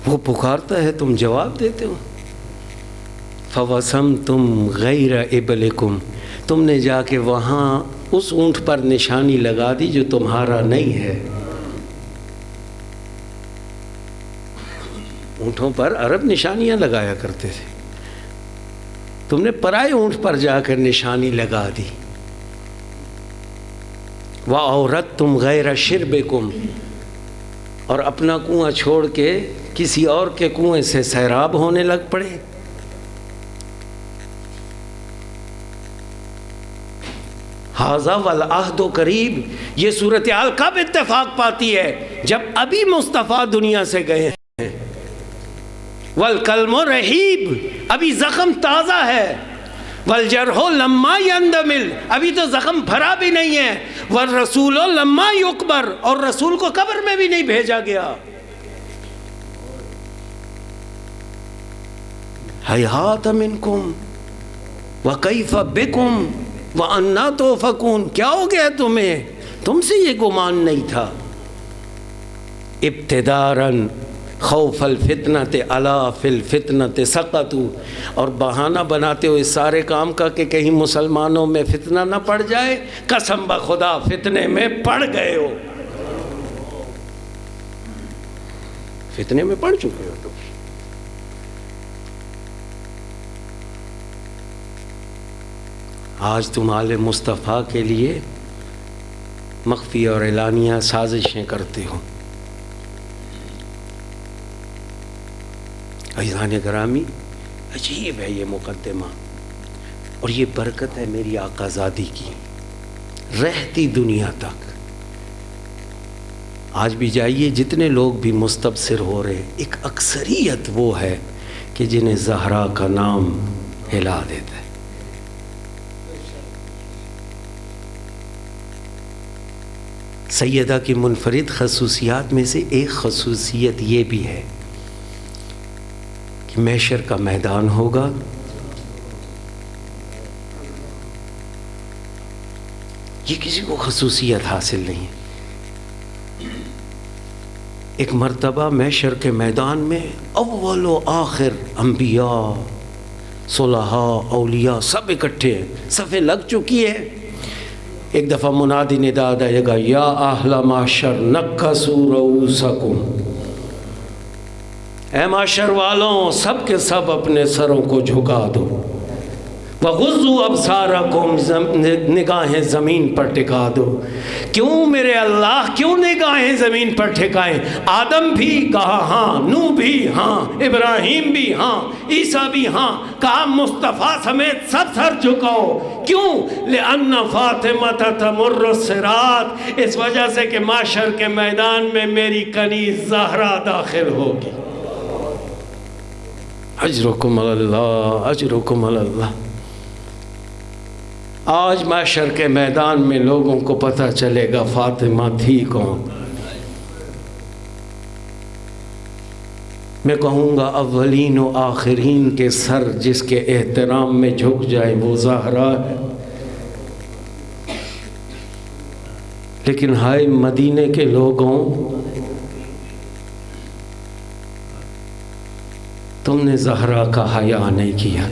وہ پکارتا ہے، تم جواب دیتے ہو۔ فَوَسَمْتُمْ غَيْرَ إِبْلِكُمْ، تم نے جا کے وہاں اس اونٹ پر نشانی لگا دی جو تمہارا نہیں ہے۔ اونٹوں پر عرب نشانیاں لگایا کرتے تھے، تم نے پرائے اونٹ پر جا کر نشانی لگا دی۔ وَأَوْرَدْتُمْ غَيْرَ شِرْبِكُمْ، اور اپنا کنواں چھوڑ کے کسی اور کے کنویں سے سیراب ہونے لگ پڑے۔ ھذا والعہد قریب، یہ صورتحال کب اتفاق پاتی ہے؟ جب ابھی مصطفیٰ دنیا سے گئے ہیں۔ والکلم رحیب، ابھی زخم تازہ ہے۔ والجرح لما یندمل، ابھی تو زخم بھرا بھی نہیں ہے۔ والرسول لما یقبر، اور رسول کو قبر میں بھی نہیں بھیجا گیا۔ ہیہات منکم وکیف بکم وَأَنَّا تُؤْفَكُونَ، کیا ہو گیا تمہیں؟ تم سے یہ گمان نہیں تھا۔ ابتداراً خوف الفتنۃ الا فی الفتنۃ سقطوا، اور بہانہ بناتے ہو اس سارے کام کا کہ کہیں مسلمانوں میں فتنہ نہ پڑ جائے، قسم بخدا فتنے میں پڑ گئے ہو، فتنے میں پڑ چکے ہو تم۔ آج تم آل مصطفیٰ کے لیے مخفی اور اعلانیہ سازشیں کرتے ہو۔ عزیزان گرامی، عجیب ہے یہ مقدمہ، اور یہ برکت ہے میری آقا زادی کی رہتی دنیا تک۔ آج بھی جائیے، جتنے لوگ بھی مستبصر ہو رہے ہیں، ایک اکثریت وہ ہے کہ جنہیں زہرا کا نام ہلا دیتا ہے۔ سیدہ کی منفرد خصوصیات میں سے ایک خصوصیت یہ بھی ہے کہ محشر کا میدان ہوگا، یہ کسی کو خصوصیت حاصل نہیں ہے۔ ایک مرتبہ محشر کے میدان میں اول و آخر انبیاء، صلحاء، اولیاء سب اکٹھے ہیں، صفیں لگ چکی ہے۔ ایک دفعہ منادی ندا دے گا، یا اہل معشر نکسوا رؤوسکم، اے معاشر والوں سب کے سب اپنے سروں کو جھکا دو، وغضوا ابصارکم، نگاہیں زمین پر ٹکا دو۔ کیوں میرے اللہ، کیوں نگاہیں زمین پر ٹھکائیں؟ آدم بھی کہا ہاں، نوح بھی ہاں، ابراہیم بھی ہاں، عیسیٰ بھی ہاں، کہا مصطفیٰ سمیت سب سر جھکاؤ۔ کیوں؟ لأن فاطمہ تمر الصراط، اس وجہ سے کہ معاشر کے میدان میں میری کنیز زہرا داخل ہوگی۔ اجرکم اللہ، اجرکم اللہ۔ آج معاشر کے میدان میں لوگوں کو پتہ چلے گا فاطمہ تھی کون۔ میں کہوں گا اولین و آخرین کے سر جس کے احترام میں جھک جائے وہ زہرا ہے۔ لیکن ہائے مدینے کے لوگوں، تم نے زہرا کا حیا نہیں کیا۔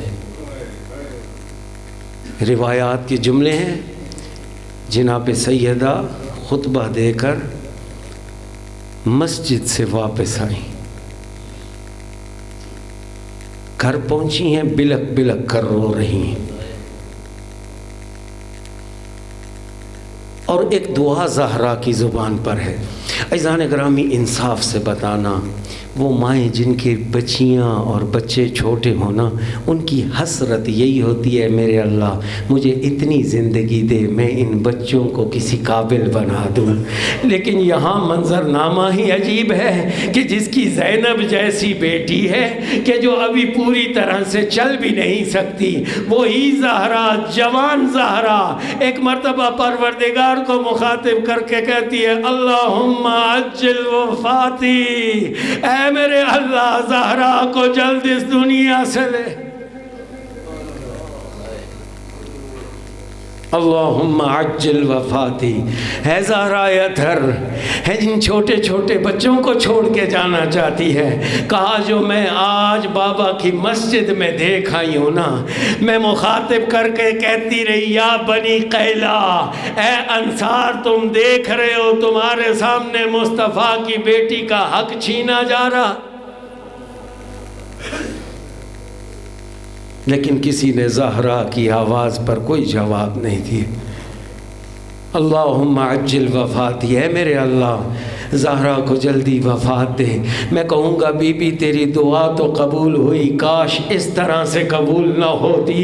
روایات کے جملے ہیں، جناب سیدہ خطبہ دے کر مسجد سے واپس آئیں، گھر پہنچی ہیں، بلک بلک کر رو رہی ہیں، اور ایک دعا زہرا کی زبان پر ہے۔ عزیزان گرامی، انصاف سے بتانا، وہ مائیں جن کے بچیاں اور بچے چھوٹے ہونا، ان کی حسرت یہی ہوتی ہے، میرے اللہ مجھے اتنی زندگی دے، میں ان بچوں کو کسی قابل بنا دوں۔ لیکن یہاں منظر نامہ ہی عجیب ہے کہ جس کی زینب جیسی بیٹی ہے کہ جو ابھی پوری طرح سے چل بھی نہیں سکتی، وہی زہرا، جوان زہرا، ایک مرتبہ پروردگار کو مخاطب کر کے کہتی ہے، اللہم عجل وفاتی، اے میرے اللہ زہرا کو جلد اس دنیا سے لے۔ اللہم عجل وفاتی، ہے زہرا اطہر، ہے جن چھوٹے چھوٹے بچوں کو چھوڑ کے جانا چاہتی ہے۔ کہا جو میں آج بابا کی مسجد میں دیکھ آئی ہوں نا، میں مخاطب کر کے کہتی رہی، یا بنی قیلا، اے انصار تم دیکھ رہے ہو تمہارے سامنے مصطفیٰ کی بیٹی کا حق چھینا جا رہا، لیکن کسی نے زہرا کی آواز پر کوئی جواب نہیں دیا۔ اللہم عجل وفاتی، ہے میرے اللہ زہرا کو جلدی وفات دے۔ میں کہوں گا بی بی تیری دعا تو قبول ہوئی، کاش اس طرح سے قبول نہ ہوتی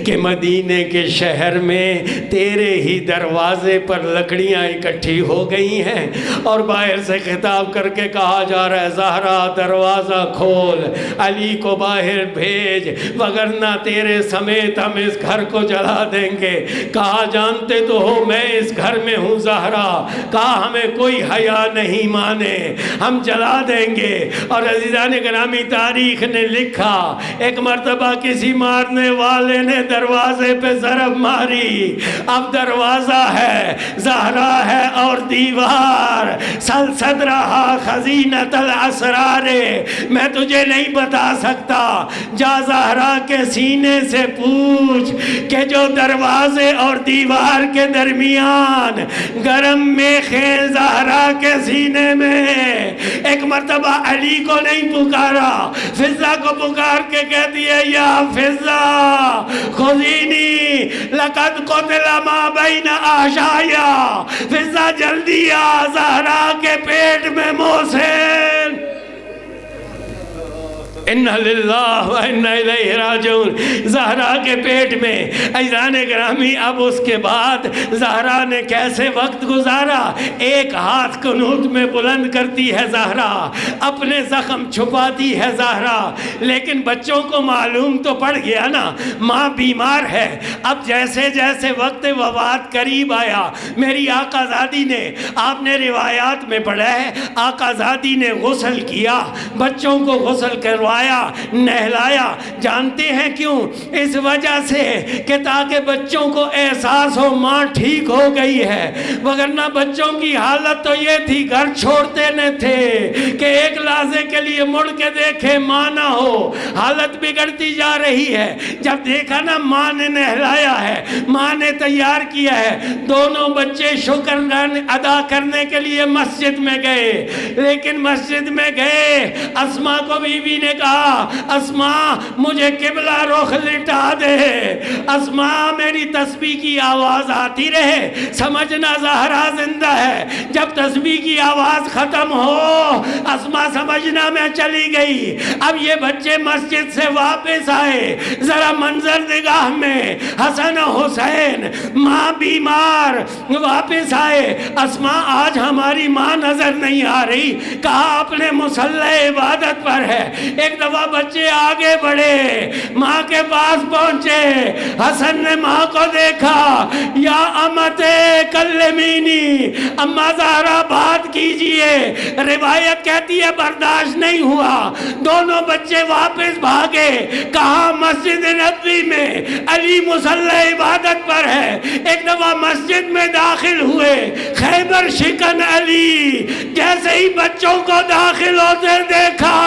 کہ مدینے کے شہر میں تیرے ہی دروازے پر لکڑیاں اکٹھی ہو گئی ہیں اور باہر سے خطاب کر کے کہا جا رہا ہے، زہرا دروازہ کھول، علی کو باہر بھیج، وگرنہ تیرے سمیت ہم اس گھر کو جلا دیں گے۔ کہا جانتے تو ہو میں اس گھر میں ہوں زہرا، کہا ہمیں کوئی حیا نہیں نہیں مانے ہم جلا دیں گے۔ اور عزیزان گرامی تاریخ نے لکھا ایک مرتبہ کسی مارنے والے نے دروازے پہ ضرب ماری، اب دروازہ ہے، زہرا ہے اور دیوار، سل صدرہا خزینۃ الاسرار، میں تجھے نہیں بتا سکتا، جا زہرا کے سینے سے پوچھ کہ جو دروازے اور دیوار کے درمیان گرم میں خیل زہرا کے سینے میں۔ ایک مرتبہ علی کو نہیں پکارا، فضہ کو پکار کے کہتی ہے یا فضہ خذینی لقد قتل ما بین احشایا، فضہ جلدی آ، زہرا کے پیٹ میں محسن۔ اِنَّا لِلَّهِ وَإِنَّا إِلَيْهِ راجعون، زہرا کے پیٹ میں۔ عزیزان گرامی اب اس کے بعد زہرا نے کیسے وقت گزارا؟ ایک ہاتھ قنوت میں بلند کرتی ہے زہرا، اپنے زخم چھپاتی ہے زہرا، لیکن بچوں کو معلوم تو پڑ گیا نا ماں بیمار ہے۔ اب جیسے جیسے وقت وفات قریب آیا، میری آقا زادی نے، آپ نے روایات میں پڑھا ہے، آقا زادی نے غسل کیا، بچوں کو غسل کروایا، نہلایا۔ جانتے ہیں کیوں؟ اس وجہ سے کہ تاکہ بچوں کو احساس ہو ماں ٹھیک ہو گئی ہے، وگرنہ بچوں کی حالت تو یہ تھی گھر چھوڑتے نہ تھے کہ ایک لحظے کے لیے مڑ کے دیکھے ماں نہ ہو، حالت بگڑتی جا رہی ہے۔ جب دیکھا نا ماں نے نہلایا ہے، ماں نے تیار کیا ہے، دونوں بچے شکر ادا کرنے کے لیے مسجد میں گئے، لیکن مسجد میں گئے، اسماء کو بی بی نے کہا اسماء مجھے قبلہ رخ لٹا دے، اسماء میری تسبیح کی آواز آتی رہے، سمجھنا زہرا زندہ ہے، جب تسبیح کی آواز ختم ہو اسماء سمجھنا میں چلی گئی۔ اب یہ بچے مسجد سے واپس آئے، ذرا منظر نگاہ میں حسن و حسین، ماں بیمار، واپس آئے، اسماء آج ہماری ماں نظر نہیں آ رہی، کہا اپنے مصلی عبادت پر ہے۔ ایک دفعہ بچے آگے بڑھے، ماں کے پاس پہنچے، حسن نے ماں کو دیکھا، یا امت کلمینی، اماں زہرا بات کیجئے۔ روایت کہتی ہے برداشت نہیں ہوا، دونوں بچے واپس بھاگے، کہا مسجد نبوی میں علی مصلی عبادت پر ہے۔ ایک دفعہ مسجد میں داخل ہوئے، خیبر شکن علی، جیسے ہی بچوں کو داخل ہوتے دیکھا